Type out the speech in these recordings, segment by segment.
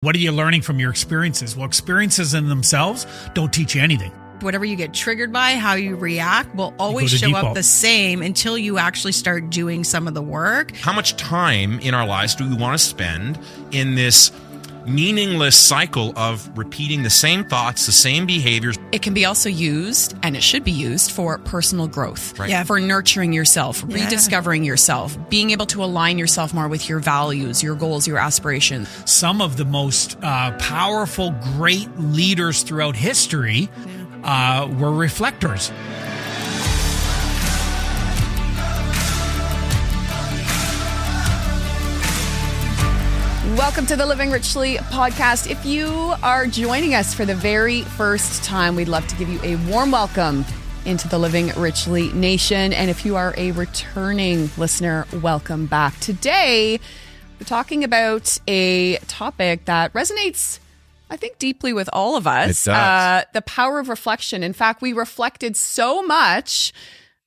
What are you learning from your experiences? Well, experiences in themselves don't teach you anything. Whatever you get triggered by, how you react will always show up the same until you actually start doing some of the work. How much time in our lives do we want to spend in this meaningless cycle of repeating the same thoughts, the same behaviors? It can be also used, and it should be used, for personal growth, Right. for nurturing yourself, rediscovering yourself, being able to align yourself more with your values, your goals, your aspirations. Some of the most powerful, great leaders throughout history were reflectors. Welcome to the Living Richly podcast. If you are joining us for the very first time, we'd love to give you a warm welcome into the Living Richly Nation. And if you are a returning listener, welcome back. Today, we're talking about a topic that resonates, I think, deeply with all of us. It does. The power of reflection. In fact, we reflected so much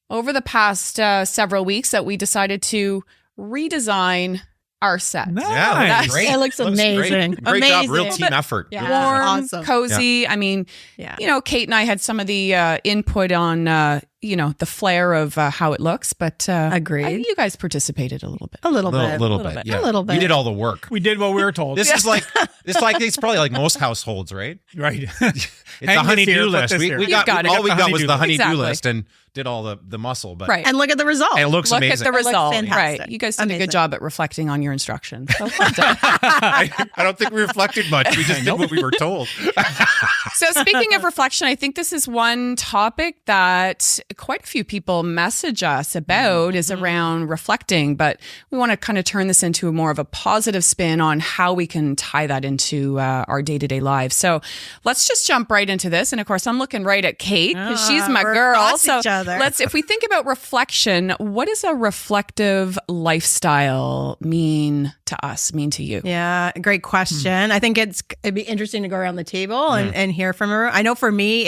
over the past several weeks that we decided to redesign our set. Yeah, great. It looks amazing. Great job, real Amazing. team effort. Yeah. Warm, Awesome. cozy. I mean, you know, Kate and I had some of the input on, the flair of how it looks, but Agreed. you guys participated a little bit. A little bit. A little bit. Yeah. A little bit. We did all the work. We did what we were told. This is it's probably like most households, right? Right. It's a honey-do list. We You've got it. all we got was the honey-do Exactly. list and did all the muscle. But Right. And look at the result. and it looks Look amazing. at the It looks result. fantastic. Right. You guys did a Amazing. good job at reflecting on your instructions. So well done. I don't think we reflected much. We just did what we were told. So speaking of reflection, I think this is one topic that quite a few people message us about is around reflecting, but we want to kind of turn this into more of a positive spin on how we can tie that into our day-to-day lives. So let's just jump right into this. And of course, I'm looking right at Kate because she's my we're girl. across So each other. if we think about reflection, what does a reflective lifestyle mean to us, mean to you? Yeah, great question. I think it'd be interesting to go around the table and hear from her. I know for me,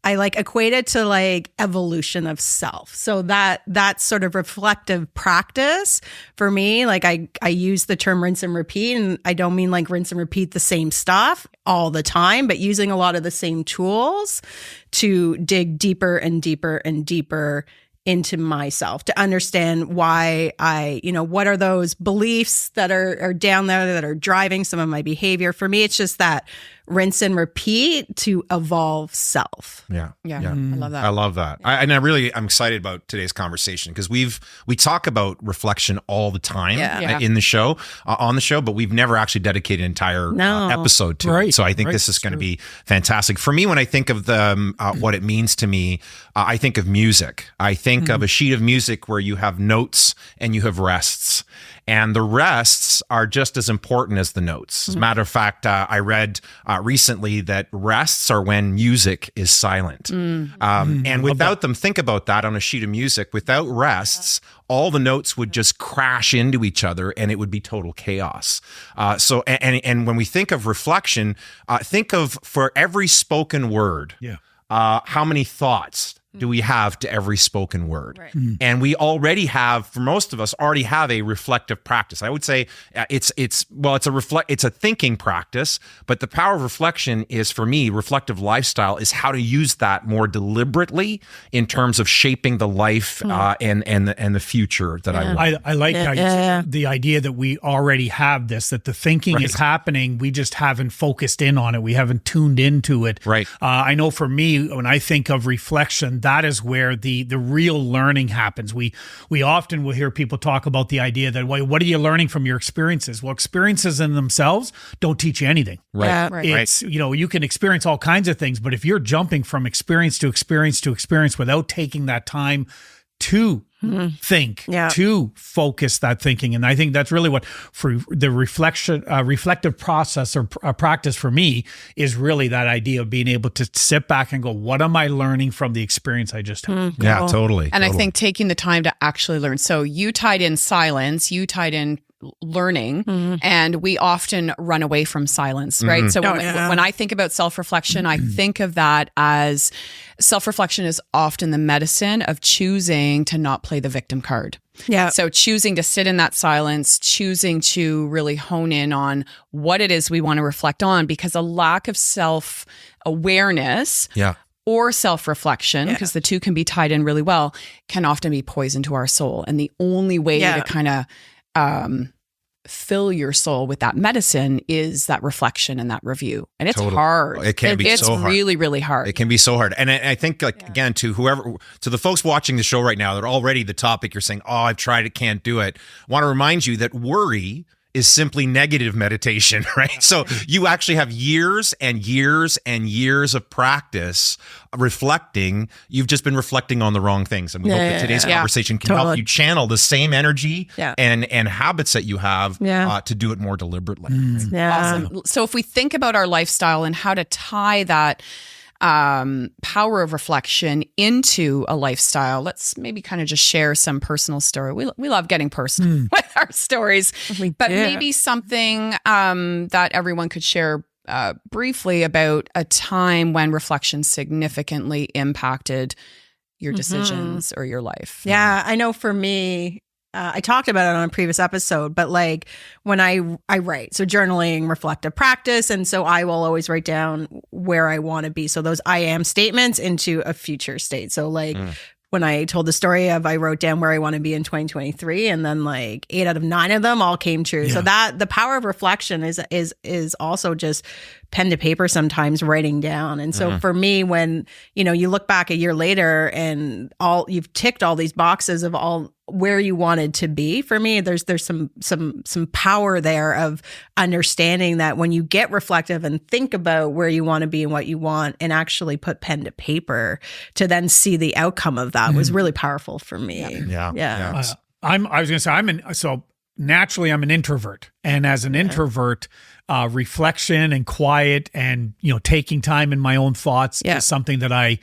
I equate it to evolution of self. So that sort of reflective practice for me, I use the term rinse and repeat, and I don't mean rinse and repeat the same stuff all the time, but using a lot of the same tools to dig deeper and deeper and deeper into myself to understand why what are those beliefs that are down there that are driving some of my behavior. For me, it's just that rinse and repeat to evolve self. Yeah. I love that. I love that. I'm excited about today's conversation because we talk about reflection all the time in the show, on the show, but we've never actually dedicated an entire episode to it. So I think this is going to be fantastic. For me, when I think of what it means to me, I think of music. I think of a sheet of music where you have notes and you have rests. And the rests are just as important as the notes. As a matter of fact, I read recently that rests are when music is silent. And without them, think about that on a sheet of music. Without rests, all the notes would just crash into each other and it would be total chaos. And when we think of reflection, think of for every spoken word, how many thoughts do we have to every spoken word? Right. And we already have, for most of us, a reflective practice. I would say it's a thinking practice, but the power of reflection is, for me, reflective lifestyle is how to use that more deliberately in terms of shaping the life and the future that I want. I like the idea that we already have this, that the thinking is happening. We just haven't focused in on it. We haven't tuned into it. Right. I know for me, when I think of reflection, that is where the real learning happens. We often will hear people talk about the idea that, well, what are you learning from your experiences? Well, experiences in themselves don't teach you anything. Right. Yeah. Right. It's, you can experience all kinds of things, but if you're jumping from experience to experience to experience without taking that time to think, to focus that thinking. And I think that's really what for the reflective process or practice for me is really that idea of being able to sit back and go, what am I learning from the experience I just had? Yeah, totally. And I think taking the time to actually learn. So you tied in silence, you tied in learning, and we often run away from silence, right? So when I think about self-reflection, I think of that as self-reflection is often the medicine of choosing to not play the victim card. Yeah. So choosing to sit in that silence, choosing to really hone in on what it is we want to reflect on, because a lack of self-awareness or self-reflection, because the two can be tied in really well, can often be poison to our soul. And the only way to kind of fill your soul with that medicine is that reflection and that review. And it's hard. It can be so hard. It's really, really hard. It can be so hard. And I think, again, to the folks watching the show right now, that already the topic you're saying, oh, I've tried it, can't do it. I want to remind you that worry is simply negative meditation, right? So you actually have years and years and years of practice reflecting. You've just been reflecting on the wrong things. And we hope that today's conversation can help you channel the same energy and habits that you have to do it more deliberately. Right? Awesome. So if we think about our lifestyle and how to tie that power of reflection into a lifestyle, let's maybe kind of just share some personal story. We love getting personal with our stories, but maybe something that everyone could share briefly about a time when reflection significantly impacted your decisions or your life. Yeah, I know for me, I talked about it on a previous episode, but like when I write, so journaling, reflective practice. And so I will always write down where I want to be. So those I am statements into a future state. So like when I told the story of, I wrote down where I want to be in 2023, and then like 8 out of 9 of them all came true. So that the power of reflection is also just pen to paper, sometimes writing down. And so for me, when, you look back a year later and you've ticked all these boxes of all where you wanted to be, for me, there's some power there of understanding that when you get reflective and think about where you want to be and what you want, and actually put pen to paper to then see the outcome of that was really powerful for me. I was going to say, naturally I'm an introvert, and as an introvert, reflection and quiet and, taking time in my own thoughts is something that I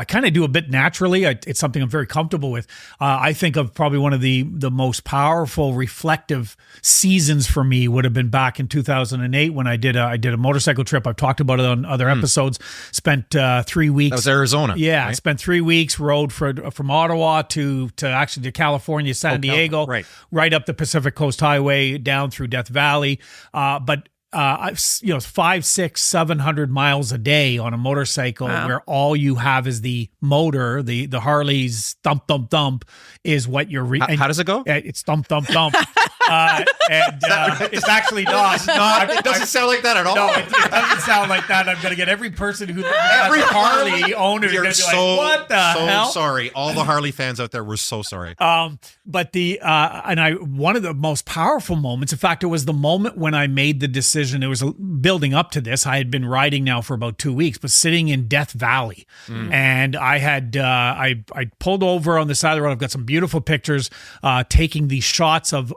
kind of do a bit naturally. It's something I'm very comfortable with. I think of probably one of the most powerful reflective seasons for me would have been back in 2008 when I did a motorcycle trip. I've talked about it on other episodes. Spent 3 weeks. That was Arizona. Yeah, right? I spent 3 weeks, rode from Ottawa to California, San Diego, right up the Pacific Coast Highway down through Death Valley. But 500, 600, 700 miles a day on a motorcycle, where all you have is the motor, the Harley's thump, thump, thump is what you're. How does it go? It's thump, thump, thump. It's actually not. It doesn't sound like that at all. No, it doesn't sound like that. I'm going to get every person who has a Harley owner is going to be like, what the hell? Sorry. All the Harley fans out there, we're so sorry. But one of the most powerful moments, in fact, it was the moment when I made the decision. It was building up to this. I had been riding now for about 2 weeks, but sitting in Death Valley, and I had I pulled over on the side of the road. I've got some beautiful pictures, taking these shots of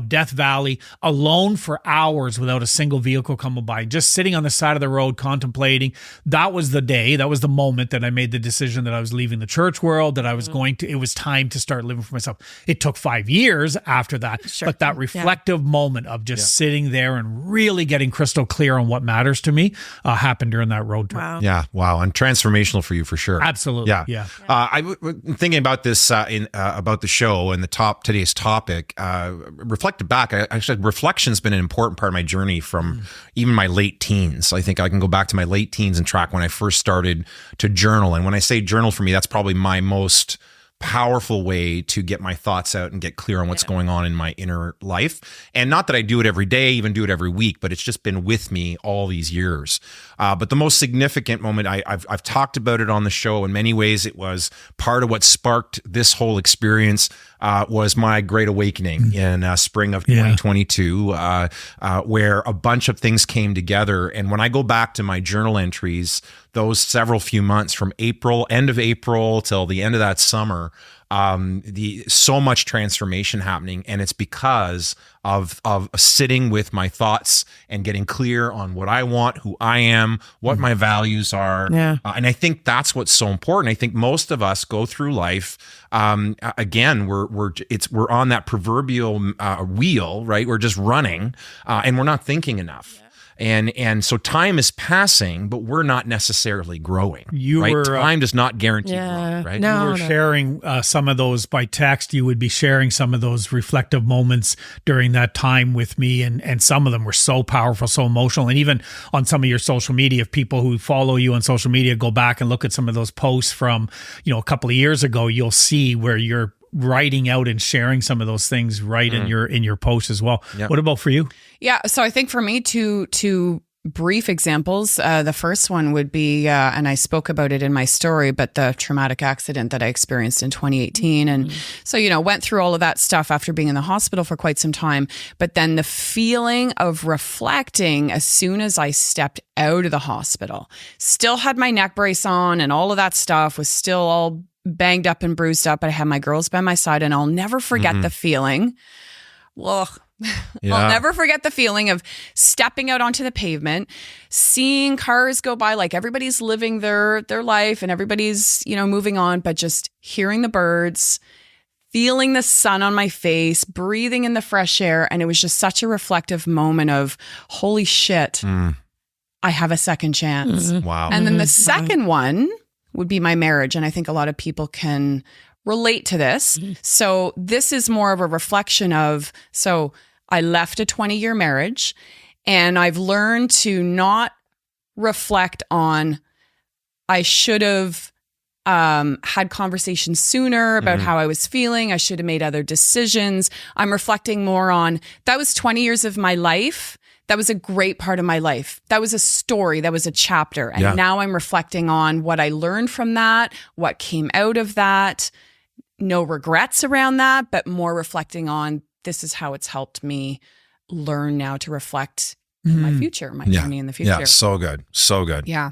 Death Valley alone for hours without a single vehicle coming by, just sitting on the side of the road contemplating. That was the day. That was the moment that I made the decision that I was leaving the church world. That I was it was time to start living for myself. It took 5 years after that, but that reflective moment of just sitting there and really getting crystal clear on what matters to me happened during that road trip. Wow. Yeah. Wow. And transformational for you for sure. Absolutely. Yeah. I'm thinking about this about the show and today's topic. Reflected back, actually, reflection's been an important part of my journey from even my late teens. I think I can go back to my late teens and track when I first started to journal. And when I say journal, for me, that's probably my most powerful way to get my thoughts out and get clear on what's going on in my inner life. And not that I do it every day, even do it every week, but it's just been with me all these years. But the most significant moment, I've talked about it on the show. In many ways, it was part of what sparked this whole experience, was my great awakening in spring of 2022, where a bunch of things came together. And when I go back to my journal entries, those few months from end of April till the end of that summer, summer, so much transformation happening, and it's because of sitting with my thoughts and getting clear on what I want, who I am, what my values are. Yeah. And I think that's what's so important. I think most of us go through life. Again, we're on that proverbial wheel, right? We're just running, and we're not thinking enough. And so time is passing, but we're not necessarily growing. Time does not guarantee growth, right? No, you were sharing some of those by text. You would be sharing some of those reflective moments during that time with me, and some of them were so powerful, so emotional. And even on some of your social media, if people who follow you on social media go back and look at some of those posts from, a couple of years ago, you'll see where you're writing out and sharing some of those things in your post as well. Yep. What about for you? Yeah. So I think for me, two brief examples. The first one would be, and I spoke about it in my story, but the traumatic accident that I experienced in 2018. And so, went through all of that stuff after being in the hospital for quite some time. But then the feeling of reflecting as soon as I stepped out of the hospital, still had my neck brace on and all of that stuff was still all banged up and bruised up. I had my girls by my side, and I'll never forget the feeling. Ugh. Yeah. I'll never forget the feeling of stepping out onto the pavement, seeing cars go by, like everybody's living their life and everybody's, moving on, but just hearing the birds, feeling the sun on my face, breathing in the fresh air. And it was just such a reflective moment of, holy shit, I have a second chance. Mm-hmm. Wow. And then the second one would be my marriage. And I think a lot of people can relate to this. Mm-hmm. So this is more of a reflection of, so I left a 20-year marriage, and I've learned to not reflect on, I should have had conversations sooner about how I was feeling. I should have made other decisions. I'm reflecting more on, that was 20 years of my life. That was a great part of my life. That was a story. That was a chapter. And now I'm reflecting on what I learned from that, what came out of that. No regrets around that, but more reflecting on, this is how it's helped me learn now to reflect in my future, my journey in the future. Yeah, so good. So good. Yeah.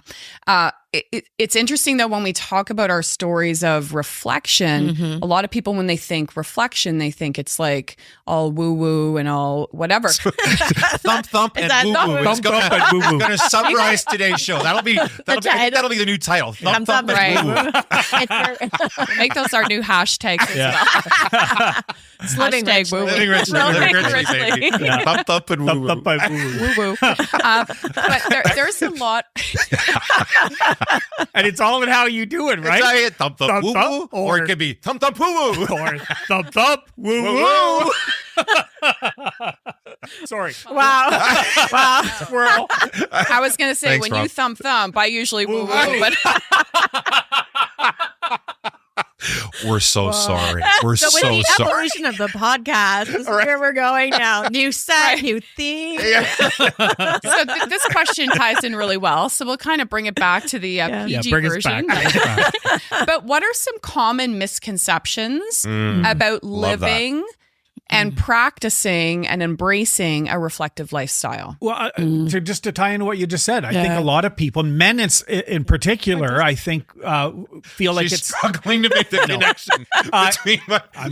It's interesting, though, when we talk about our stories of reflection, a lot of people, when they think reflection, they think it's like all woo-woo and all whatever. Thump and woo-woo. We're going to summarize today's show. That'll be the new title. Thump and woo-woo. Make those our new hashtags as well. It's living richly. Living richly. Thump and woo-woo. Woo-woo. But there's a lot... And it's all in how you do it, right? It's thump thump woo woo, or it could be thump thump woo woo, or thump thump woo woo. Sorry. Wow. Squirrel. I was going to say, thanks, when Rob. You thump, I usually woo woo, but. We're so sorry. We're so sorry. With the evolution of the podcast, this is where we're going now. New set, new theme. So this question ties in really well. So we'll kind of bring it back to the PG version. But what are some common misconceptions about living and practicing and embracing a reflective lifestyle? Well, to tie into what you just said, I think a lot of people, men in particular, I think feel like it's struggling to make the connection between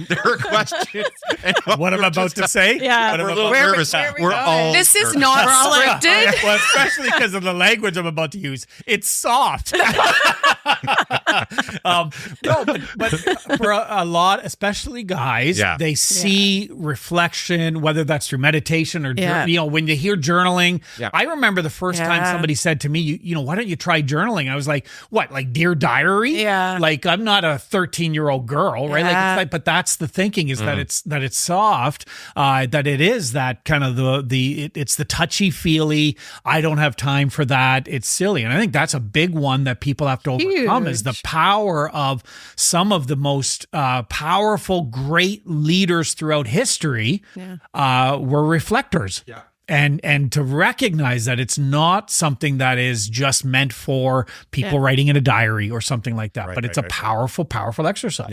their questions and what I'm about to say. Yeah, we're a little nervous. We're all this is not scripted. Well, especially because of the language I'm about to use. It's soft. No, but for a lot, especially guys, they see reflection, whether that's through meditation or when you hear journaling. I remember the first time somebody said to me, you know, why don't you try journaling? I was like, what, like Dear Diary? Like, I'm not a 13-year-old girl, right? Like, but that's the thinking, is that it's soft, that it is that kind of it's the touchy feely. I don't have time for that. It's silly. And I think that's a big one that people have to overcome, is the power of some of the most powerful, great leaders throughout history were reflectors. And to recognize that it's not something that is just meant for people writing in a diary or something like that, but it's a powerful, powerful exercise.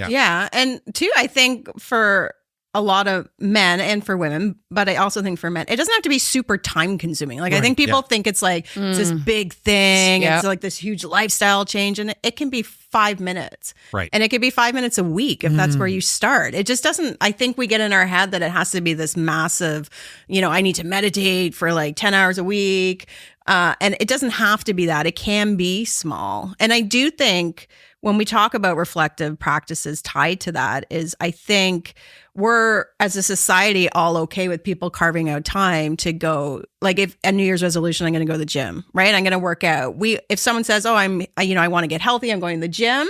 And too, I think for a lot of men and for women, but I also think for men, it doesn't have to be super time consuming. Like I think people think it's like it's this big thing. It's like this huge lifestyle change, and it can be 5 minutes. Right. And it could be 5 minutes a week if that's where you start. It just doesn't, I think we get in our head that it has to be this massive, I need to meditate for like 10 hours a week. And it doesn't have to be that. It can be small. And I do think when we talk about reflective practices tied to that is I think we're as a society all okay with people carving out time to go, like if a New Year's resolution, I'm going to go to the gym, right? I'm going to work out. If someone says, oh, I want to get healthy, I'm going to the gym.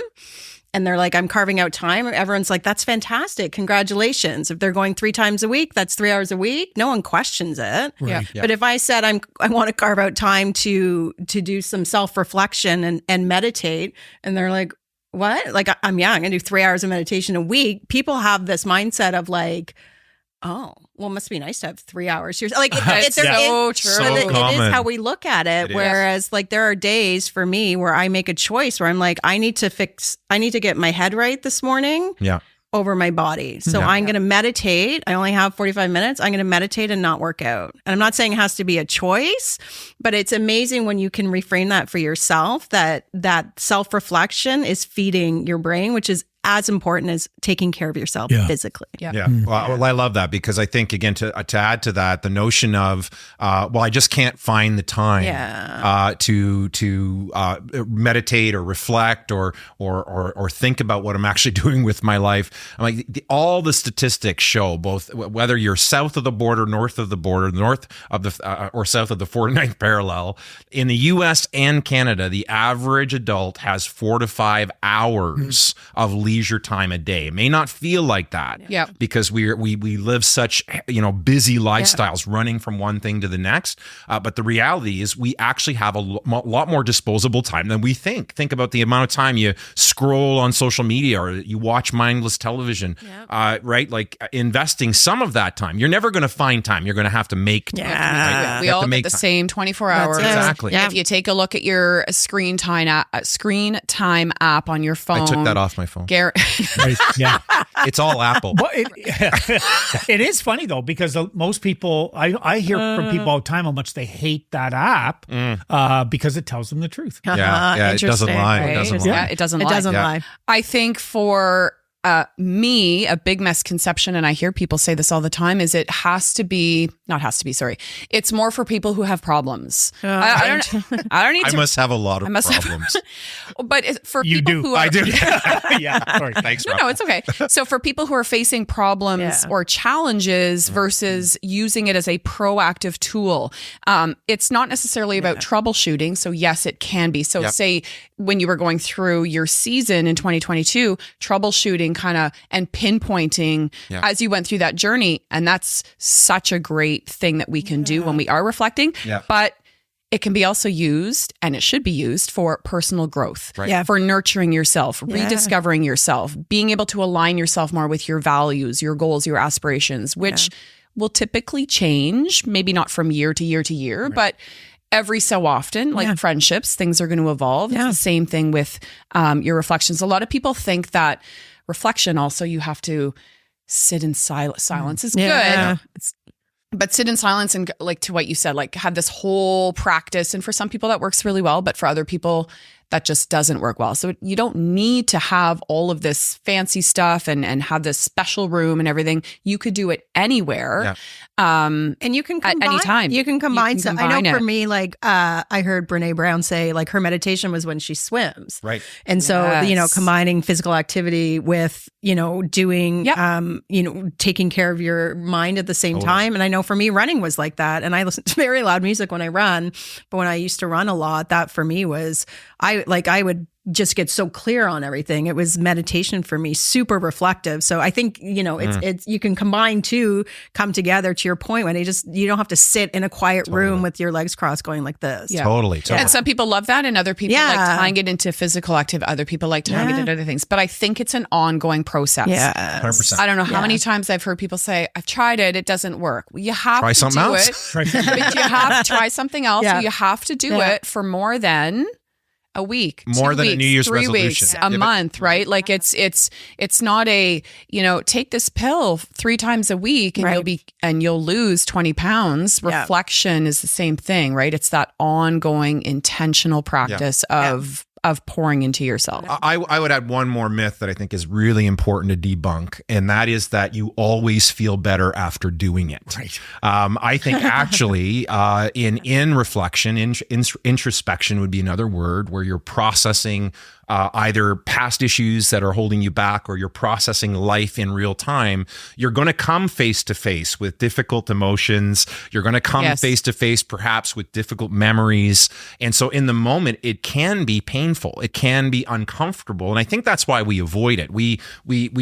And they're like, I'm carving out time. Everyone's like, that's fantastic. Congratulations. If they're going 3 times a week, that's 3 hours a week. No one questions it. Right. Yeah. But if I said I want to carve out time to do some self-reflection and meditate, and they're like, what? Like, I'm going to do 3 hours of meditation a week. People have this mindset of like, oh, well, it must be nice to have 3 hours. Like, it's so true. So it is how we look at it. Whereas, like, there are days for me where I make a choice where I'm like, I need to get my head right this morning. Yeah. Over my body. So I'm going to meditate. I only have 45 minutes. I'm going to meditate and not work out. And I'm not saying it has to be a choice, but it's amazing when you can reframe that for yourself, that self-reflection is feeding your brain, which is as important as taking care of yourself physically. Yeah. Well, I love that because I think, again, to add to that, the notion of, I just can't find the time to meditate or reflect or think about what I'm actually doing with my life. I'm like, all the statistics show, both whether you're south of the border, north of the border, north of the or south of the 49th parallel, in the U.S. and Canada, the average adult has 4 to 5 hours of leisure time a day. It may not feel like that because we live such busy lifestyles running from one thing to the next. But the reality is we actually have a lot more disposable time than we think. Think about the amount of time you scroll on social media or you watch mindless television, right? Like investing some of that time. You're never going to find time. You're going to have to make time. Right? We all get the same 24 hours. Exactly. If you take a look at your screen time app on your phone. I took that off my phone. It's all Apple. But it is funny though, because most people, I hear from people all the time how much they hate that app because it tells them the truth. It doesn't lie. Right? It doesn't lie. I think for me, a big misconception, and I hear people say this all the time, is it's more for people who have problems. I don't need to. I must have a lot of problems. But for people who are, I do. Sorry. Thanks, Rob. No, it's okay. So for people who are facing problems or challenges versus using it as a proactive tool, it's not necessarily about troubleshooting. So yes, it can be. So say when you were going through your season in 2022, troubleshooting and pinpointing as you went through that journey. And that's such a great thing that we can do when we are reflecting. But it can be also used, and it should be used, for personal growth, for nurturing yourself, rediscovering yourself, being able to align yourself more with your values, your goals, your aspirations, which will typically change, maybe not from year to year to year, but every so often, like friendships, things are going to evolve. It's the same thing with your reflections. A lot of people think that reflection also, you have to sit in silence. Silence is good. But sit in silence and, like, to what you said, like, have this whole practice. And for some people that works really well, but for other people that just doesn't work well. So you don't need to have all of this fancy stuff and have this special room and everything. You could do it anywhere. And you can combine, at any time. You can combine. I know for me, like, I heard Brene Brown say, like, her meditation was when she swims. Right. And so, combining physical activity with, doing, taking care of your mind at the same time. And I know for me, running was like that. And I listen to very loud music when I run. But when I used to run a lot, that for me was, I would just get so clear on everything. It was meditation for me, super reflective. So I think, it's you can combine two, come together, to your point, when you don't have to sit in a quiet room with your legs crossed going like this. Totally. And some people love that, and other people like tying it into physical activity. Other people like tying it into other things. But I think it's an ongoing process. 100%. I don't know how many times I've heard people say, I've tried it, it doesn't work. Well, you have try to something do else. it. But you have to try something else. You have to do it for more than a week, more 2 than weeks, a New Year's 3 resolution. weeks, a month, right? Like it's not a, take this pill 3 times a week and you'll lose 20 pounds. Reflection is the same thing, right? It's that ongoing intentional practice of pouring into yourself. I would add one more myth that I think is really important to debunk, and that is that you always feel better after doing it. Right. I think actually in reflection, introspection would be another word, where you're processing either past issues that are holding you back, or you're processing life in real time. You're going to come face to face with difficult emotions. You're going to come face to face perhaps with difficult memories. And so in the moment, it can be painful. It can be uncomfortable. And I think that's why we avoid it. We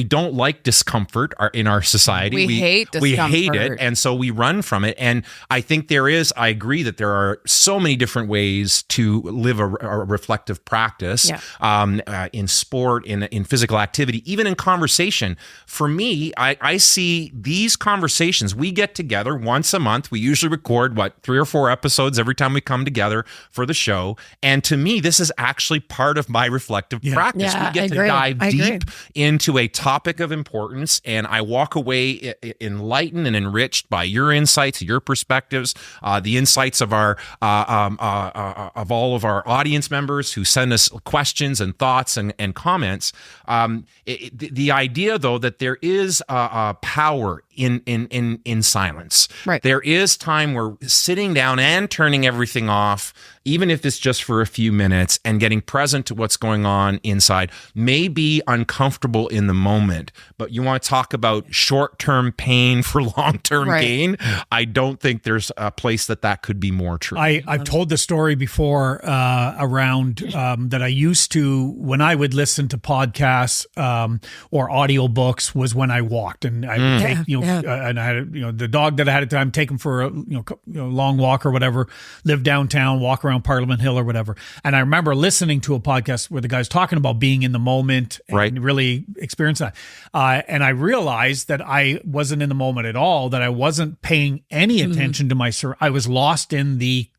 don't like discomfort in our society. We hate discomfort. We hate it. And so we run from it. And I think I agree that there are so many different ways to live a reflective practice. In sport, in physical activity, even in conversation. For me, I see these conversations. We get together once a month. We usually record 3 or 4 episodes every time we come together for the show. And to me, this is actually part of my reflective practice. We get to dive deep into a topic of importance, and I walk away enlightened and enriched by your insights, your perspectives, the insights of all of our audience members who send us questions and thoughts and comments. The idea, though, that there is power in silence. Right. There is time where sitting down and turning everything off, even if it's just for a few minutes, and getting present to what's going on inside, may be uncomfortable in the moment. But you want to talk about short-term pain for long-term gain? I don't think there's a place that could be more true. I've told the story before around that I used to, when I would listen to podcasts or audiobooks, was when I walked, and I would take, and I had, the dog that I had at the time, take him for a long walk or whatever, live downtown, walk around Parliament Hill or whatever. And I remember listening to a podcast where the guy's talking about being in the moment and really experience that. And I realized that I wasn't in the moment at all, that I wasn't paying any attention to my I was lost in the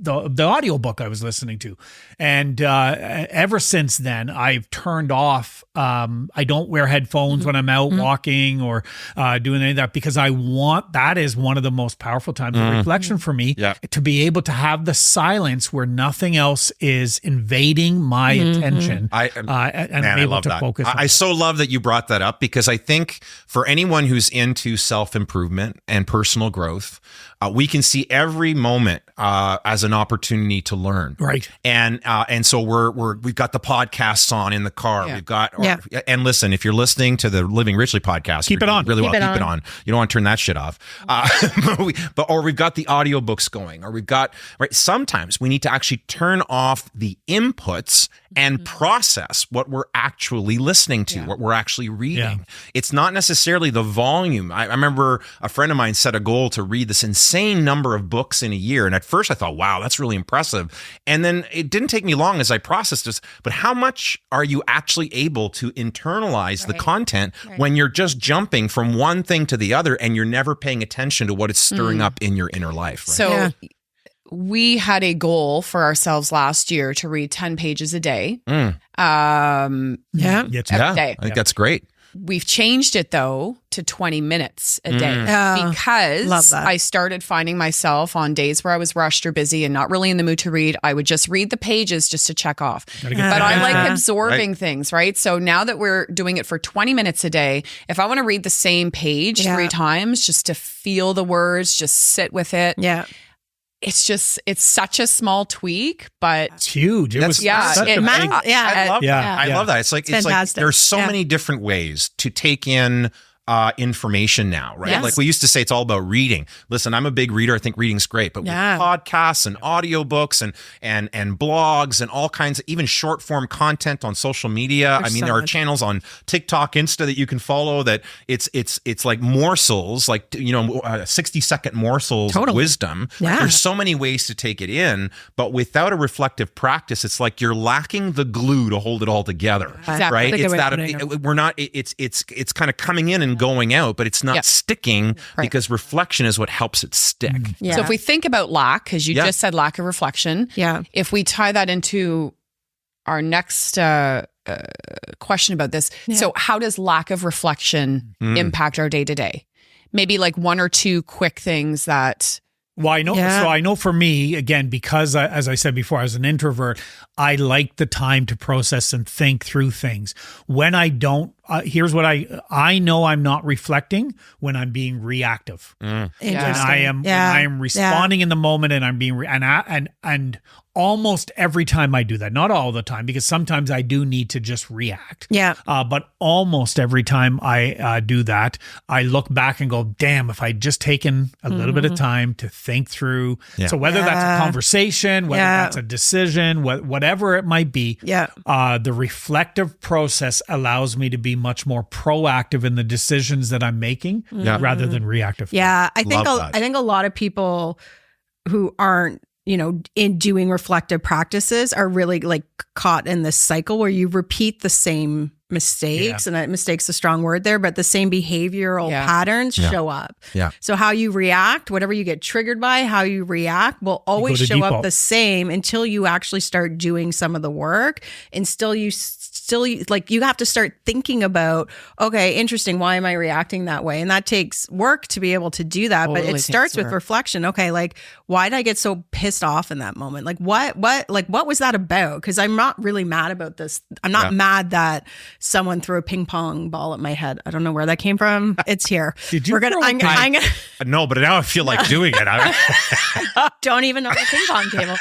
audiobook I was listening to. And ever since then, I've turned off. I don't wear headphones when I'm out walking or doing any of that, because that is one of the most powerful times of reflection for me, to be able to have the silence where nothing else is invading my attention. I'm able to focus. I so love that you brought that up, because I think for anyone who's into self-improvement and personal growth, we can see every moment as an opportunity to learn, right? And so we've got the podcasts on in the car. We've got and listen, if you're listening to the Living Richly podcast, keep it on. Really, keep it on. You don't want to turn that shit off. Or we've got the audiobooks going, or we've got sometimes we need to actually turn off the inputs and process what we're actually listening to, what we're actually reading. It's not necessarily the volume. I remember a friend of mine set a goal to read this insane number of books in a year. And at first I thought, wow, that's really impressive. And then it didn't take me long as I processed this, but how much are you actually able to internalize the content when you're just jumping from one thing to the other and you're never paying attention to what it's stirring up in your inner life? Right? So we had a goal for ourselves last year to read 10 pages a day. Every day. I think that's great. We've changed it, though, to 20 minutes a day because I started finding myself on days where I was rushed or busy and not really in the mood to read. I would just read the pages just to check off. But I like absorbing things, right? So now that we're doing it for 20 minutes a day, if I want to read the same page 3 times just to feel the words, just sit with it. It's such a small tweak, but it's huge. I love that. It's like there's so many different ways to take in information now, right? Yes. Like we used to say, it's all about reading. Listen, I'm a big reader. I think reading's great, but with podcasts and audiobooks and blogs and all kinds of even short form content on social media. There are channels on TikTok, Insta that you can follow that it's like morsels, like 60-second morsels of wisdom. Yeah. There's so many ways to take it in, but without a reflective practice, it's like you're lacking the glue to hold it all together. Exactly. Right? It's that we're not. It's kind of coming in and going out, but it's not sticking because reflection is what helps it stick. So if we think about lack, because you just said lack of reflection, if we tie that into our next question about this, so how does lack of reflection impact our day-to-day? Maybe like one or two quick things that... Well, I know. So I know for me, again, because as I said before, as an introvert, I like the time to process and think through things. When I don't, here's what I know I'm not reflecting when I'm being reactive. And I am responding in the moment, and I'm being and almost every time I do that, not all the time, because sometimes I do need to just react. But almost every time I do that, I look back and go, damn, if I'd just taken a little bit of time to think through. So whether that's a conversation, whether that's a decision, whatever it might be, the reflective process allows me to be much more proactive in the decisions that I'm making rather than reactive. I think a lot of people who aren't, in doing reflective practices are really like caught in this cycle where you repeat the same mistakes, and mistake's a strong word there, but the same behavioral patterns show up. So how you react, whatever you get triggered by, how you react will always show up the same until you actually start doing some of the work, and still you have to start thinking about, okay, interesting, why am I reacting that way? And that takes work to be able to do that. But it starts with reflection. Okay, like, why did I get so pissed off in that moment? Like what was that about? Because I'm not really mad about this. I'm not mad that someone threw a ping pong ball at my head. I don't know where that came from. It's here. Did you? No, but now I feel like doing it. I don't even know the ping pong table.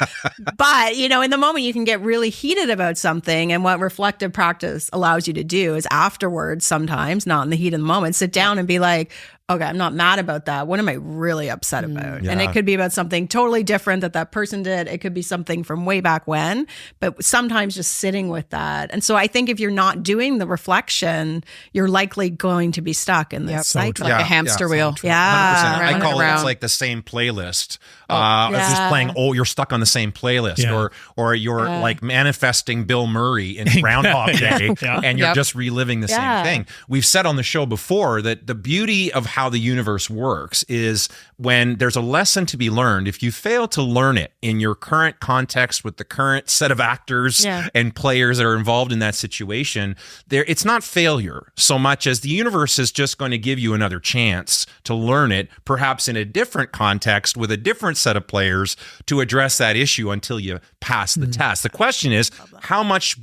But in the moment you can get really heated about something, and what reflective practice allows you to do is afterwards, sometimes not in the heat of the moment, sit down and be like, okay, I'm not mad about that. What am I really upset about? And it could be about something totally different that person did. It could be something from way back when, but sometimes just sitting with that. And so I think if you're not doing the reflection, you're likely going to be stuck in this cycle. Like a hamster wheel. 100%. I call it, it's like the same playlist. Just playing, you're stuck on the same playlist, or you're like manifesting Bill Murray in Groundhog Day, and you're just reliving the same thing. We've said on the show before that the beauty of how the universe works is when there's a lesson to be learned, if you fail to learn it in your current context with the current set of actors and players that are involved in that situation, it's not failure so much as the universe is just going to give you another chance to learn it, perhaps in a different context with a different set of players to address that issue until you pass the test. The question is, how much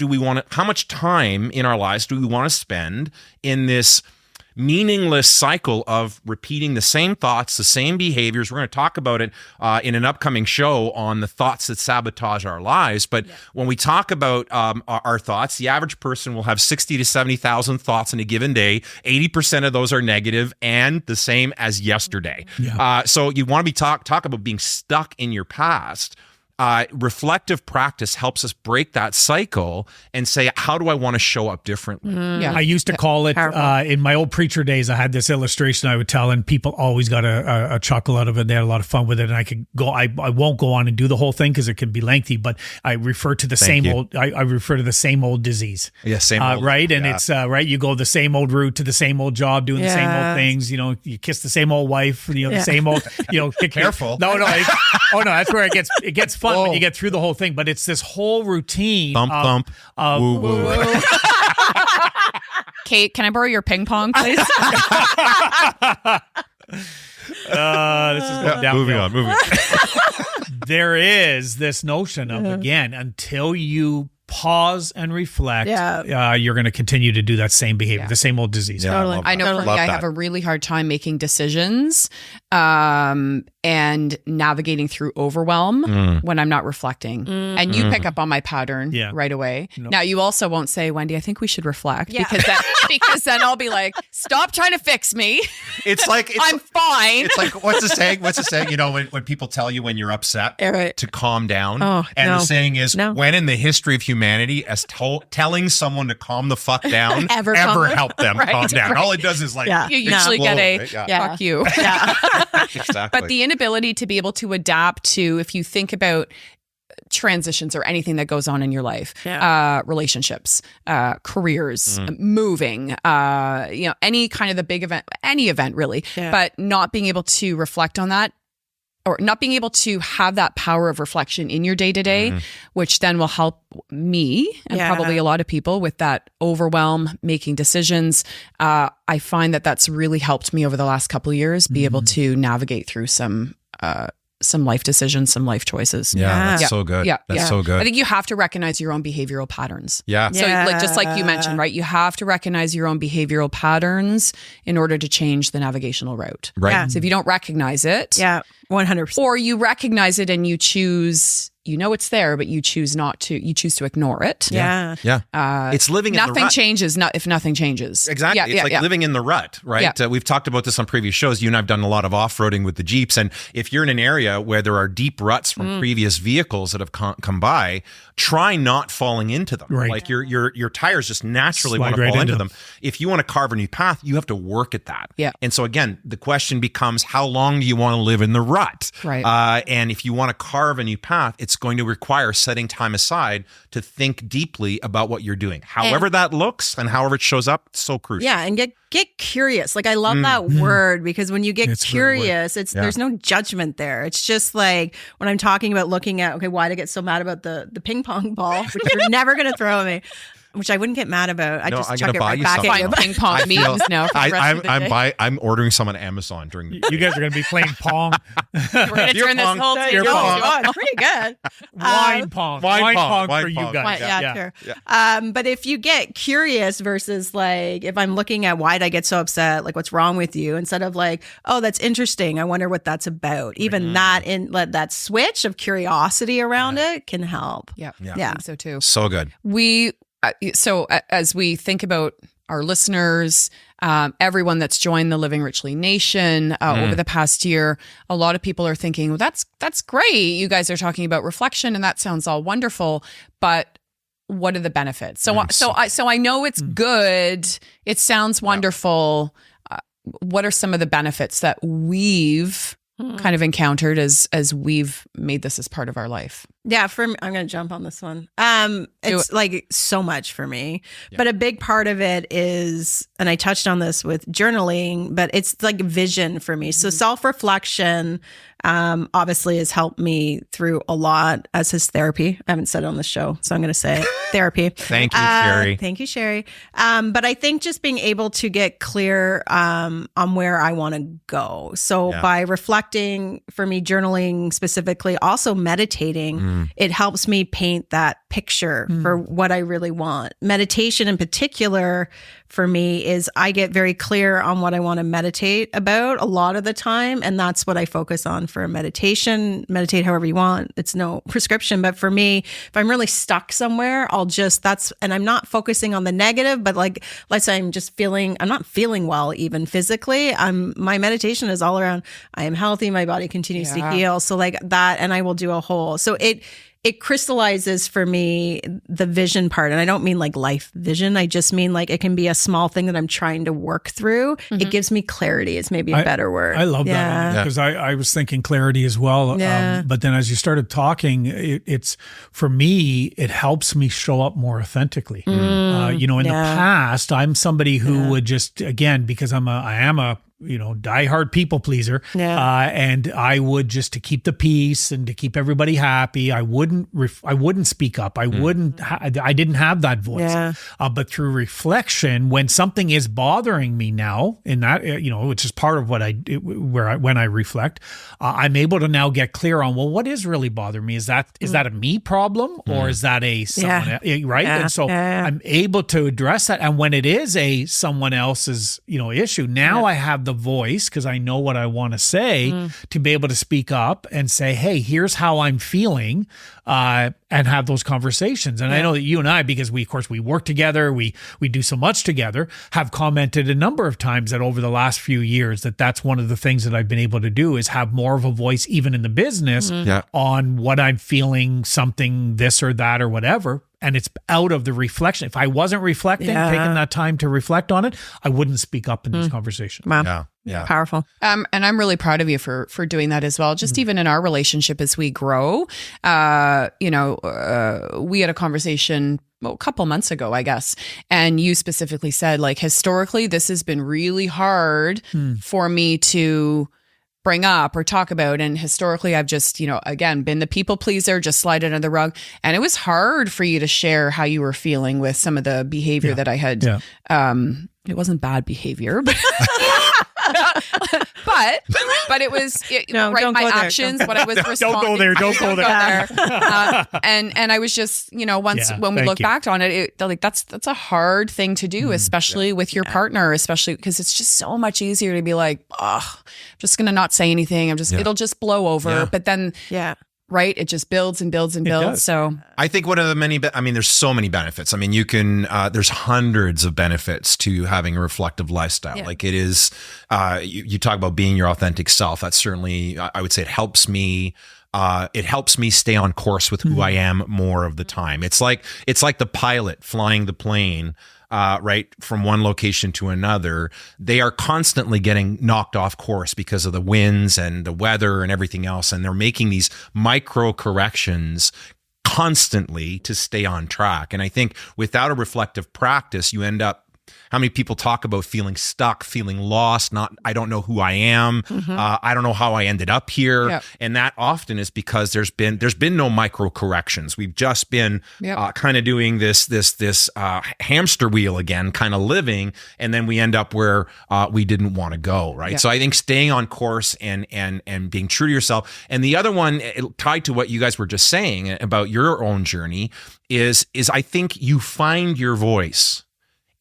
time in our lives do we want to spend in this meaningless cycle of repeating the same thoughts, the same behaviors? We're going to talk about it in an upcoming show on the thoughts that sabotage our lives. But when we talk about our thoughts, the average person will have 60 to 70,000 thoughts in a given day. 80% of those are negative and the same as yesterday. So you want to be talk about being stuck in your past. Reflective practice helps us break that cycle and say, how do I want to show up differently? I used to call it, in my old preacher days, I had this illustration I would tell, and people always got a chuckle out of it. They had a lot of fun with it. And I won't go on and do the whole thing because it can be lengthy, but I refer to the I refer to the same old disease. Yeah, same old. Right? And it's, you go the same old route to the same old job, doing the same old things, you kiss the same old wife, the same old, Careful. No, that's where it gets fun. When you get through the whole thing, but it's this whole routine. Thump, woo, woo. Kate, can I borrow your ping pong, please? This is going down. Moving on. There is this notion of, again, until you pause and reflect, you're going to continue to do that same behavior, the same old disease. Totally. I know for me, I have a really hard time making decisions and navigating through overwhelm when I'm not reflecting. And you pick up on my pattern right away. Now, you also won't say, Wendy, I think we should reflect because then I'll be like, stop trying to fix me. I'm fine. It's like, what's the saying? When people tell you when you're upset to calm down. The saying is, when in the history of humanity has telling someone to calm the fuck down ever help them calm down. All it does is you usually get a fuck you. Exactly. But the inability to be able to adapt to, if you think about transitions or anything that goes on in your life, relationships, careers, moving, any kind of the big event, any event really, but not being able to reflect on that, or not being able to have that power of reflection in your day-to-day, which then will help me and probably a lot of people with that overwhelm, making decisions. I find that that's really helped me over the last couple of years, be able to navigate through some life decisions, some life choices. That's so good. That's so good. I think you have to recognize your own behavioral patterns. Yeah. So just like you mentioned, right? You have to recognize your own behavioral patterns in order to change the navigational route. Right. Yeah. So if you don't recognize it, 100%. or you recognize it and you choose, it's there, but you choose not to, you choose to ignore it. Yeah. It's living in the rut. Nothing changes if nothing changes. Exactly. It's like living in the rut, right? Yeah. We've talked about this on previous shows. You and I've done a lot of off-roading with the Jeeps. And if you're in an area where there are deep ruts from previous vehicles that have come by, try not falling into them. Right. Like your tires just naturally Slide want to right fall into into them. If you want to carve a new path, you have to work at that. Yeah. And so again, the question becomes, how long do you want to live in the rut? Right. And if you want to carve a new path, it's going to require setting time aside to think deeply about what you're doing. However that looks and however it shows up, it's so crucial. Yeah, and get curious. Like I love that word, because when you get curious, there's no judgment there. It's just like when I'm talking about looking at, okay, why did I get so mad about the ping pong ball, which you're never going to throw at me, which I wouldn't get mad about. I just chuck it right back at you. Ping pong memes now. I'm ordering some on Amazon during the day. You guys are going to be playing pong. We're going to turn this whole Beer pong. Pretty good. Wine pong for you guys. Sure. But if you get curious versus like, if I'm looking at why did I get so upset, like what's wrong with you, instead of like, oh, that's interesting, I wonder what that's about. Even that switch of curiosity around it can help. Yeah. I think so too. So good. So as we think about our listeners, everyone that's joined the Living Richly Nation over the past year, a lot of people are thinking, well, that's great. You guys are talking about reflection and that sounds all wonderful, but what are the benefits? So I know it's good. It sounds wonderful. What are some of the benefits that we've kind of encountered as we've made this as part of our life? Yeah, for me, I'm going to jump on this one. It's like so much for me, but a big part of it is, and I touched on this with journaling, but it's like vision for me. So self-reflection, obviously has helped me through a lot, as has therapy. I haven't said it on the show, so I'm going to say it. Therapy. Thank you, Sherry. Thank you, Sherry. But I think just being able to get clear on where I want to go. So by reflecting, for me, journaling specifically, also meditating, it helps me paint that picture for what I really want. Meditation in particular, for me, is I get very clear on what I want to meditate about a lot of the time. And that's what I focus on for meditation. Meditate however you want. It's no prescription. But for me, if I'm really stuck somewhere, and I'm not focusing on the negative, but like, let's say I'm not feeling well, even physically. My meditation is all around, I am healthy. My body continues to heal. So like that, and I will do a whole. So it crystallizes for me the vision part. And I don't mean like life vision. I just mean like it can be a small thing that I'm trying to work through. It gives me clarity. It's maybe a better word. I love that because I was thinking clarity as well. But then as you started talking, it's for me, it helps me show up more authentically. In the past, I'm somebody who would just, again, because I am a diehard people pleaser. And I would, just to keep the peace and to keep everybody happy, I wouldn't speak up. I didn't have that voice. But through reflection, when something is bothering me now, in that, which is part of what when I reflect, I'm able to now get clear on, well, what is really bothering me? Is that a me problem or is that a someone else, right? And so I'm able to address that. And when it is a someone else's, issue, now I have the voice, because I know what I want to say, to be able to speak up and say, hey, here's how I'm feeling, and have those conversations. And I know that you and I, because we work together, we do so much together, have commented a number of times that over the last few years that's one of the things that I've been able to do, is have more of a voice, even in the business, on what I'm feeling, something, this or that or whatever. And it's out of the reflection. If I wasn't reflecting, taking that time to reflect on it, I wouldn't speak up in this conversation. Wow. Yeah. Powerful. And I'm really proud of you for doing that as well. Just even in our relationship as we grow, we had a conversation a couple months ago, I guess. And you specifically said, like, historically, this has been really hard for me to bring up or talk about. And historically, I've just, again, been the people pleaser, just slide it under the rug. And it was hard for you to share how you were feeling with some of the behavior that I had. Yeah. It wasn't bad behavior, but but it was my actions, what I was responding. Don't go there. And I was just, when we look back on it, that's a hard thing to do, especially with your partner, especially because it's just so much easier to be like, I'm just going to not say anything. It'll just blow over. Yeah. But then, right, it just builds and builds and builds. So I think one of the there's so many benefits. I mean, you can, there's hundreds of benefits to having a reflective lifestyle. Yeah. Like it is, you talk about being your authentic self. That's certainly, I would say it helps me. It helps me stay on course with who I am more of the time. It's like the pilot flying the plane, right, from one location to another. They are constantly getting knocked off course because of the winds and the weather and everything else. And they're making these micro corrections constantly to stay on track. And I think without a reflective practice, you end up, how many people talk about feeling stuck, feeling lost, I don't know who I am. I don't know how I ended up here. Yep. And that often is because there's been no micro corrections. We've just been kind of doing this hamster wheel again, kind of living. And then we end up where we didn't want to go. Right. Yep. So I think staying on course and being true to yourself. And the other one tied to what you guys were just saying about your own journey is I think you find your voice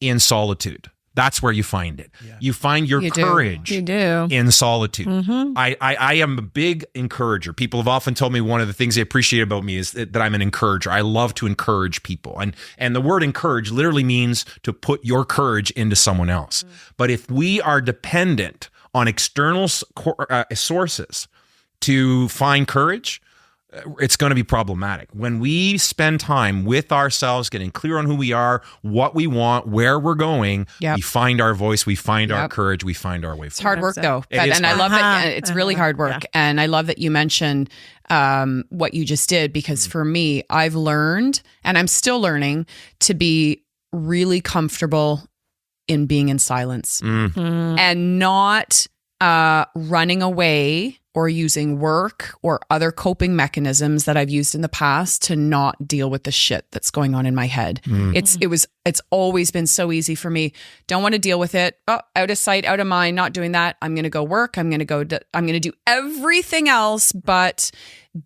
in solitude. That's where you find it. Yeah. You find your courage in solitude. I am a big encourager. People have often told me one of the things they appreciate about me is that I'm an encourager. I love to encourage people. And the word encourage literally means to put your courage into someone else. But if we are dependent on external sources to find courage, it's going to be problematic. When we spend time with ourselves, getting clear on who we are, what we want, where we're going, we find our voice, we find our courage, we find our way forward. It's hard work though. I love that. It's really hard work. Yeah. And I love that you mentioned what you just did, because for me, I've learned, and I'm still learning, to be really comfortable in being in silence and not running away or using work or other coping mechanisms that I've used in the past to not deal with the shit that's going on in my head. It's always been so easy for me. Don't want to deal with it. Oh, out of sight, out of mind, not doing that. I'm going to go work. I'm going to do everything else but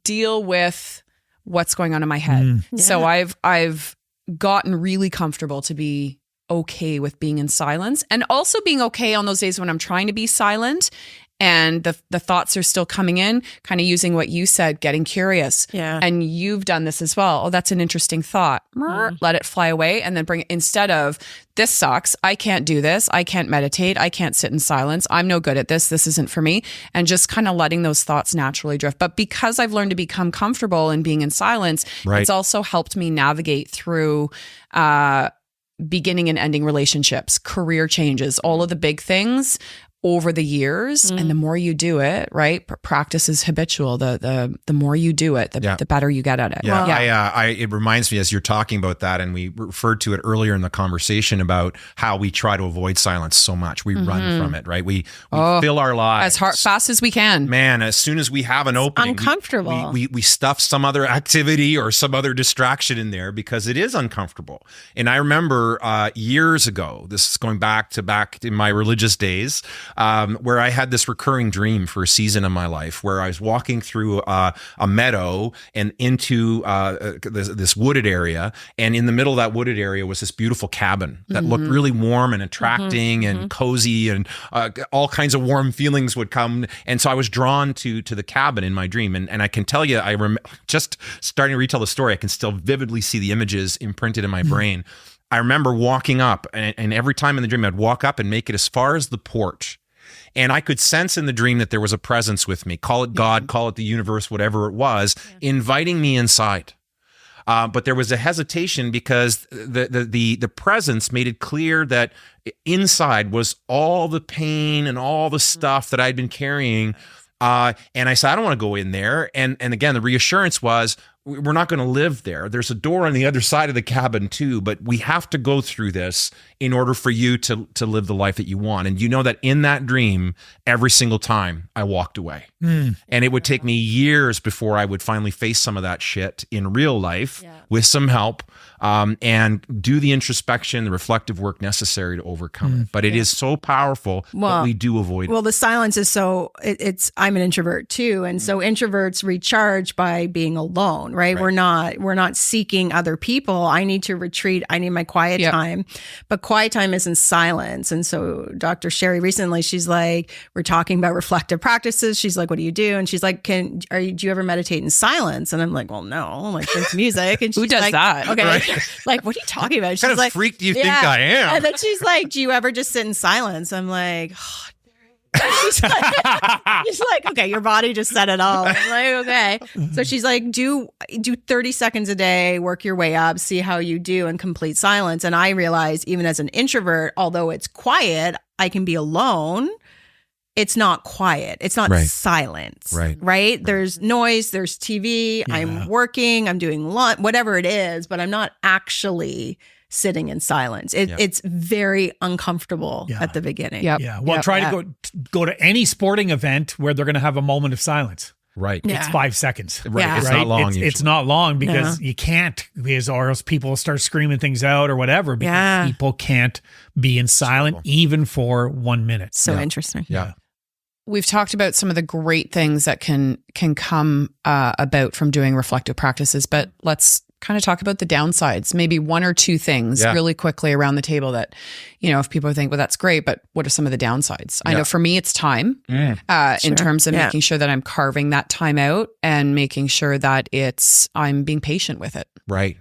deal with what's going on in my head. Yeah. So I've gotten really comfortable to be okay with being in silence, and also being okay on those days when I'm trying to be silent and the thoughts are still coming in, kind of using what you said, getting curious. Yeah. And you've done this as well. Oh, that's an interesting thought. Let it fly away, and then bring it, instead of, this sucks, I can't do this, I can't meditate, I can't sit in silence, I'm no good at this isn't for me. And just kind of letting those thoughts naturally drift. But because I've learned to become comfortable in being in silence, it's also helped me navigate through beginning and ending relationships, career changes, all of the big things over the years. And the more you do it, right? Practice is habitual. The more you do it, the better you get at it. Yeah. It reminds me, as you're talking about that, and we referred to it earlier in the conversation about how we try to avoid silence so much. We run from it, right? We fill our lives as fast as we can. Man, as soon as we have an opening, uncomfortable. We stuff some other activity or some other distraction in there because it is uncomfortable. And I remember years ago, this is going back in my religious days, where I had this recurring dream for a season of my life where I was walking through a meadow and into this wooded area. And in the middle of that wooded area was this beautiful cabin that looked really warm and attracting and cozy, and all kinds of warm feelings would come. And so I was drawn to the cabin in my dream. And I can tell you, just starting to retell the story, I can still vividly see the images imprinted in my brain. I remember walking up, and every time in the dream, I'd walk up and make it as far as the porch. And I could sense in the dream that there was a presence with me. Call it God, call it the universe, whatever it was, inviting me inside. But there was a hesitation because the presence made it clear that inside was all the pain and all the stuff that I'd been carrying. And I said, I don't want to go in there. And again, the reassurance was, we're not going to live there. There's a door on the other side of the cabin too, but we have to go through this in order for you to live the life that you want. And you know that in that dream, every single time I walked away. And it would take me years before I would finally face some of that shit in real life with some help, and do the introspection, the reflective work necessary to overcome it. But it is so powerful that we do avoid it. Well, the silence is so, I'm an introvert too. And so introverts recharge by being alone. Right? We're not seeking other people. I need to retreat. I need my quiet time. But quiet time isn't silence. And so Dr. Sherry recently, she's like, we're talking about reflective practices. She's like, what do you do? And she's like, do you ever meditate in silence? And I'm like, well, no, like there's music. And she's who does like, that? Okay. Right. Like, what are you talking about? She's What kind like, of freak do you think I am? And then she's like, do you ever just sit in silence? I'm like, she's like, okay, your body just said it all. I'm like, okay. So she's like, do 30 seconds a day, work your way up, see how you do in complete silence. And I realize even as an introvert, although it's quiet, I can be alone. It's not quiet. It's not silence. Right? There's noise, there's TV. I'm working, I'm doing lunch, whatever it is, but I'm not actually sitting in silence. It's very uncomfortable at the beginning. Well, try to go to any sporting event where they're going to have a moment of silence. Right. It's 5 seconds. Right. It's not long. It's not long because you can't, or else people start screaming things out or whatever, because people can't be in silent even for 1 minute. So interesting. Yeah. We've talked about some of the great things that can come about from doing reflective practices, but let's kind of talk about the downsides. Maybe one or two things really quickly around the table that, if people think, well, that's great, but what are some of the downsides? I know for me, it's time in terms of making sure that I'm carving that time out and making sure that I'm being patient with it. Right.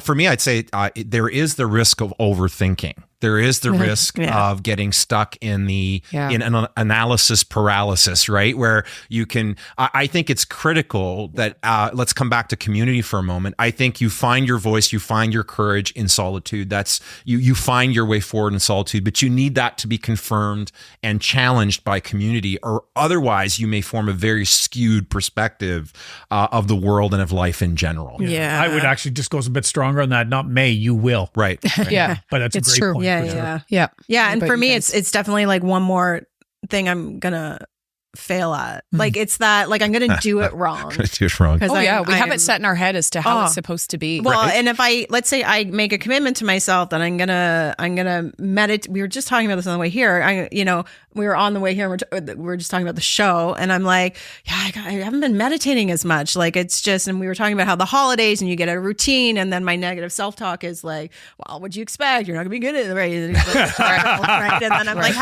For me, I'd say there is the risk of overthinking. There is the risk of getting stuck in in an analysis paralysis, right? Where you can, I think it's critical that, let's come back to community for a moment. I think you find your voice, you find your courage in solitude. That's, you find your way forward in solitude, but you need that to be confirmed and challenged by community, or otherwise you may form a very skewed perspective of the world and of life in general. Yeah. I would actually just go a bit stronger on that. Not may, you will. Right. Yeah. But that's It's a great true. point. Yeah. And for me, it's definitely like one more thing I'm going to fail at. Like it's that, like I'm going to do it wrong. Do it wrong. We have it set in our head as to how it's supposed to be. Well, and if let's say I make a commitment to myself that I'm gonna meditate. We were just talking about this on the way here. We were on the way here. We were just talking about the show, and I'm like, I haven't been meditating as much. Like it's just, and we were talking about how the holidays and you get a routine, and then my negative self-talk is like, well, what'd you expect? You're not gonna be good at it, right? And then I'm like,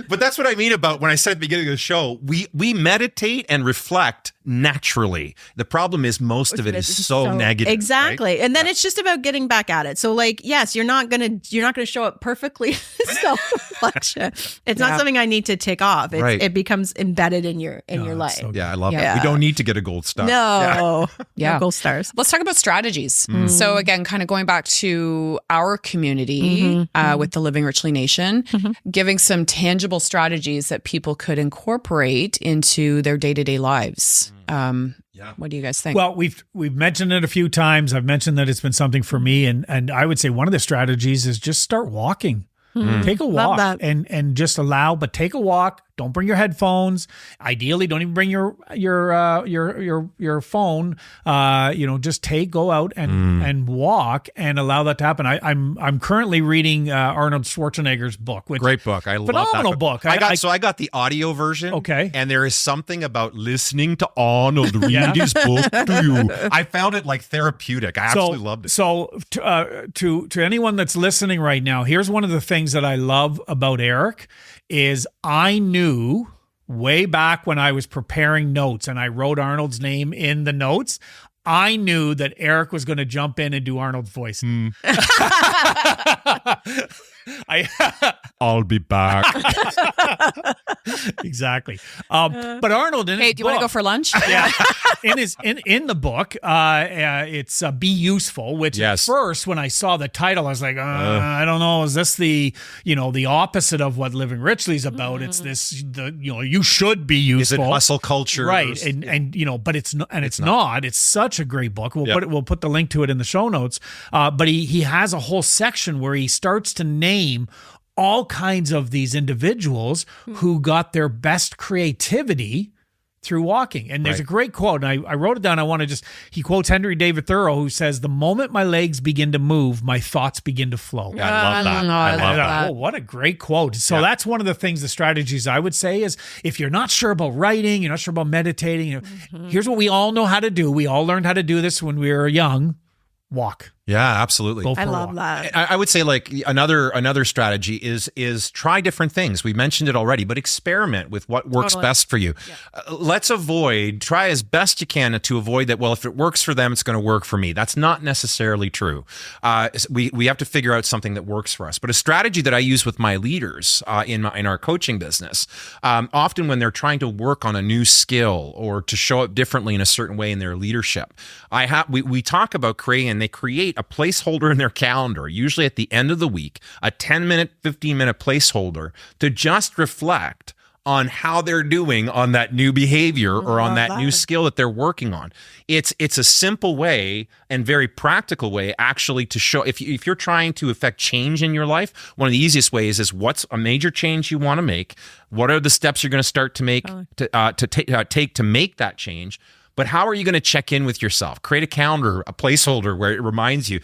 but that's what I mean about when I said at the beginning of the show, we meditate and reflect naturally. The problem is most of it is so negative. Exactly. Right? And then it's just about getting back at it. So like, yes, you're not gonna show up perfectly self-reflection. It's not something I need to tick off. It becomes embedded in your life. So I love it. We don't need to get a gold star. No gold stars. Let's talk about strategies. So again, kind of going back to our community with the Living Richly Nation, giving some tangible strategies that people could incorporate into their day-to-day lives. What do you guys think? Well, we've mentioned it a few times. I've mentioned that it's been something for me, and I would say one of the strategies is just start walking. Take a walk and just take a walk. Don't bring your headphones. Ideally, don't even bring your phone. Just go out and walk and allow that to happen. I'm currently reading Arnold Schwarzenegger's book. Great book. I love that phenomenal book. I got the audio version. Okay. And there is something about listening to Arnold read his book to you. I found it like therapeutic. I absolutely loved it. So to anyone that's listening right now, here's one of the things that I love about Eric is I knew way back when I was preparing notes and I wrote Arnold's name in the notes, I knew that Eric was going to jump in and do Arnold's voice. I'll be back. Exactly. But Arnold, in his do you want to go for lunch? Yeah. In the book, it's Be Useful, which at first when I saw the title, I was like, I don't know, is this the opposite of what Living Richly is about? It's this, you should be useful. Is it hustle culture? Right. And but it's not, and it's not. It's such a great book. We'll put the link to it in the show notes. But he has a whole section where he starts to name all kinds of these individuals who got their best creativity through walking. And there's a great quote, and I wrote it down. He quotes Henry David Thoreau, who says, "The moment my legs begin to move, my thoughts begin to flow." Yeah, I love that. I love that. Oh, what a great quote. So that's one of the things, the strategies I would say is, if you're not sure about writing, you're not sure about meditating, here's what we all know how to do. We all learned how to do this when we were young. Walk. Yeah, absolutely. I love that. I would say like another strategy is try different things. We mentioned it already, but experiment with what works best for you. Yeah. Try as best you can to avoid that. Well, if it works for them, it's going to work for me. That's not necessarily true. We have to figure out something that works for us. But a strategy that I use with my leaders in our coaching business, often when they're trying to work on a new skill or to show up differently in a certain way in their leadership, we talk about they create a placeholder in their calendar, usually at the end of the week, a 10-minute, 15-minute placeholder to just reflect on how they're doing on that new behavior or on that new skill that they're working on. It's a simple way and very practical way actually to show if you're trying to affect change in your life, one of the easiest ways is what's a major change you want to make, what are the steps you're going to start to make take to make that change. But how are you going to check in with yourself? Create a calendar, a placeholder where it reminds you.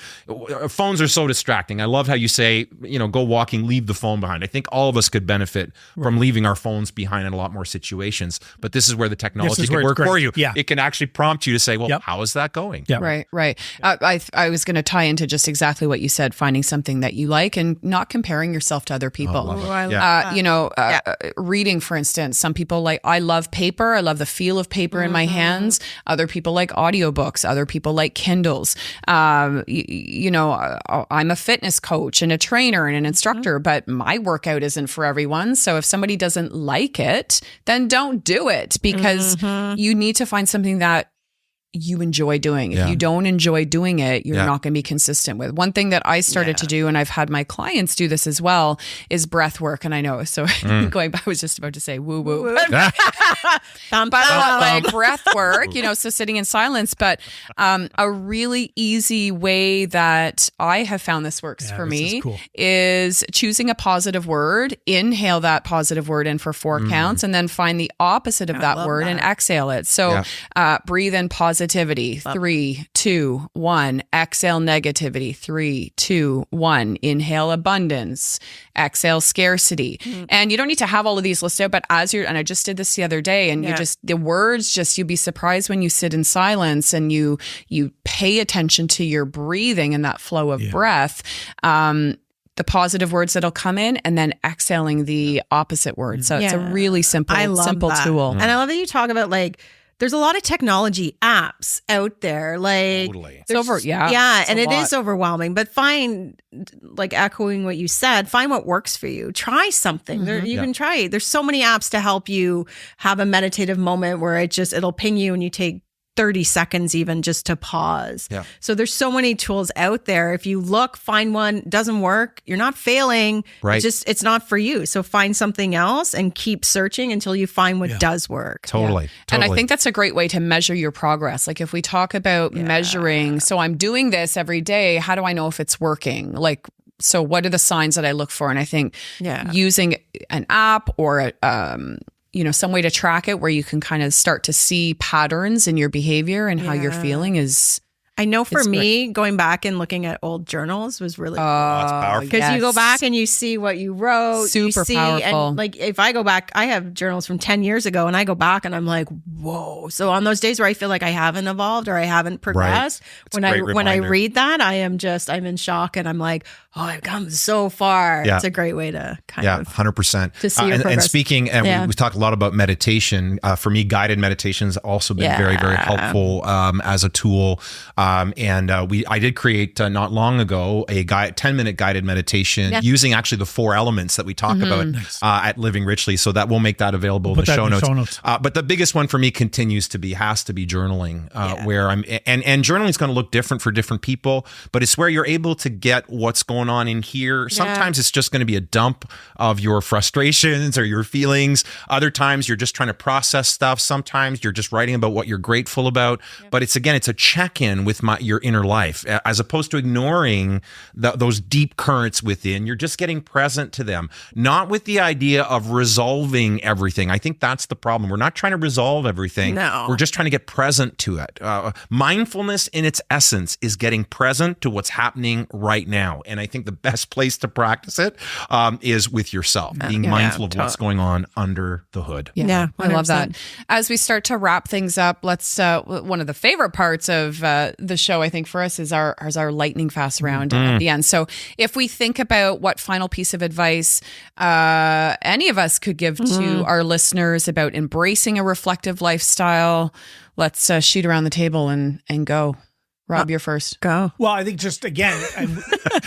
Phones are so distracting. I love how you say, go walking, leave the phone behind. I think all of us could benefit from leaving our phones behind in a lot more situations. But this is where the technology can work for you. Yeah. It can actually prompt you to say, well, how is that going? Yeah. Right. I was going to tie into just exactly what you said, finding something that you like and not comparing yourself to other people. Reading, for instance, some people I love paper. I love the feel of paper in my hands. Other people like audiobooks. Other people like Kindles. I'm a fitness coach and a trainer and an instructor, but my workout isn't for everyone. So if somebody doesn't like it, then don't do it, because you need to find something that you enjoy doing. If you don't enjoy doing it, you're not going to be consistent with. One thing that I started to do, and I've had my clients do this as well, is breath work. And I know, so going back, I was just about to say woo woo. But like breath work, so sitting in silence. But a really easy way that I have found this works for me is choosing a positive word, inhale that positive word in for 4 counts, and then find the opposite of that word and exhale it. So breathe in positivity, 3, 2, 1. Exhale negativity, 3, 2, 1. Inhale abundance, exhale scarcity. And you don't need to have all of these listed out, but and I just did this the other day, and the words you'd be surprised when you sit in silence and you pay attention to your breathing and that flow of breath. The positive words that'll come in, and then exhaling the opposite word. So it's a really simple tool. And I love that you talk about there's a lot of technology apps out there. Totally. It's and it is overwhelming. But find, echoing what you said, find what works for you. Try something. You can try it. There's so many apps to help you have a meditative moment where it'll ping you and you take 30 seconds even just to pause. Yeah. So there's so many tools out there. If you look, find one, doesn't work, you're not failing. Right. It's not for you. So find something else and keep searching until you find what does work. Totally. And I think that's a great way to measure your progress. If we talk about measuring, so I'm doing this every day, how do I know if it's working? So what are the signs that I look for? And I think using an app or some way to track it where you can kind of start to see patterns in your behavior and how you're feeling is. I know for me, going back and looking at old journals was really cool. That's powerful. Because you go back and you see what you wrote. Super powerful. And if I go back, I have journals from 10 years ago and I go back and I'm like, whoa. So on those days where I feel like I haven't evolved or I haven't progressed, when I read that, I'm in shock and I'm like, I've come so far. It's a great way to kind of 100% to see your progress. And speaking, and we talked a lot about meditation. For me, guided meditations also been very, very helpful as a tool. I did create not long ago a 10-minute guided meditation using actually the 4 elements that we talk about at Living Richly. So that we'll make that available in the show notes. But the biggest one for me has to be journaling, where I'm and journaling is going to look different for different people, but it's where you're able to get what's going on in here. Sometimes it's just going to be a dump of your frustrations or your feelings. Other times you're just trying to process stuff. Sometimes you're just writing about what you're grateful about. But it's a check-in with your inner life, as opposed to ignoring those deep currents within. You're just getting present to them, not with the idea of resolving everything. I think that's the problem. We're not trying to resolve everything. No. We're just trying to get present to it. Mindfulness in its essence is getting present to what's happening right now. And I think the best place to practice it is with yourself, being mindful of what's going on under the hood. Yeah, I love that. As we start to wrap things up, let's one of the favorite parts of the show, I think, for us is our lightning fast round at the end. So if we think about what final piece of advice any of us could give to our listeners about embracing a reflective lifestyle, let's shoot around the table and go. Rob, you're first. Go. Well, I think just again,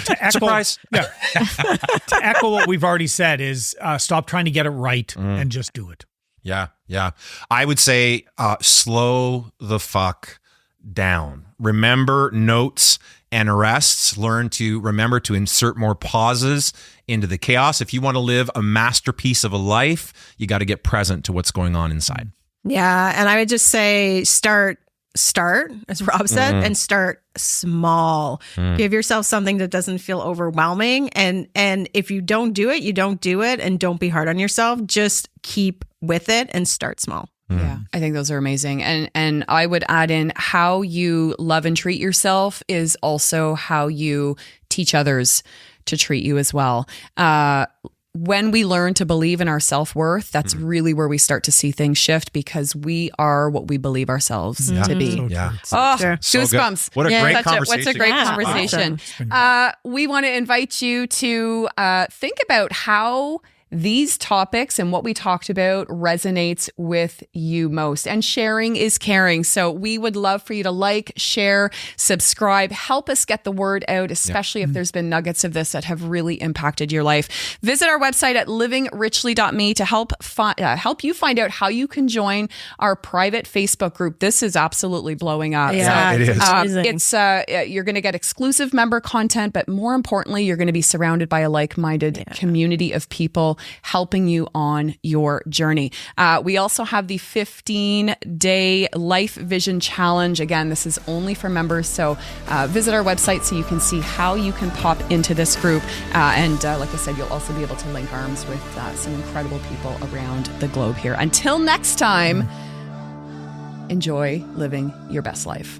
to echo, surprise. To echo what we've already said is stop trying to get it right and just do it. Yeah. I would say slow the fuck down. Remember notes and arrests. Remember to insert more pauses into the chaos. If you want to live a masterpiece of a life, you got to get present to what's going on inside. Yeah, and I would just say start, as Rob said, and start small. Give yourself something that doesn't feel overwhelming. And if you don't do it, you don't do it. And don't be hard on yourself. Just keep with it and start small. Yeah, I think those are amazing. And I would add in how you love and treat yourself is also how you teach others to treat you as well. When we learn to believe in our self-worth, that's really where we start to see things shift, because we are what we believe ourselves to be. Goosebumps. What a great conversation. What's a great conversation. We want to invite you to think about how these topics and what we talked about resonates with you most. And sharing is caring. So we would love for you to like, share, subscribe, help us get the word out, especially if there's been nuggets of this that have really impacted your life. Visit our website at livingrichly.me to help you find out how you can join our private Facebook group. This is absolutely blowing up. Yeah, it is. You're going to get exclusive member content, but more importantly, you're going to be surrounded by a like-minded community of people helping you on your journey. We also have the 15-day Life Vision Challenge. Again, this is only for members, so visit our website so you can see how you can pop into this group. And like I said, you'll also be able to link arms with some incredible people around the globe here. Until next time, enjoy living your best life.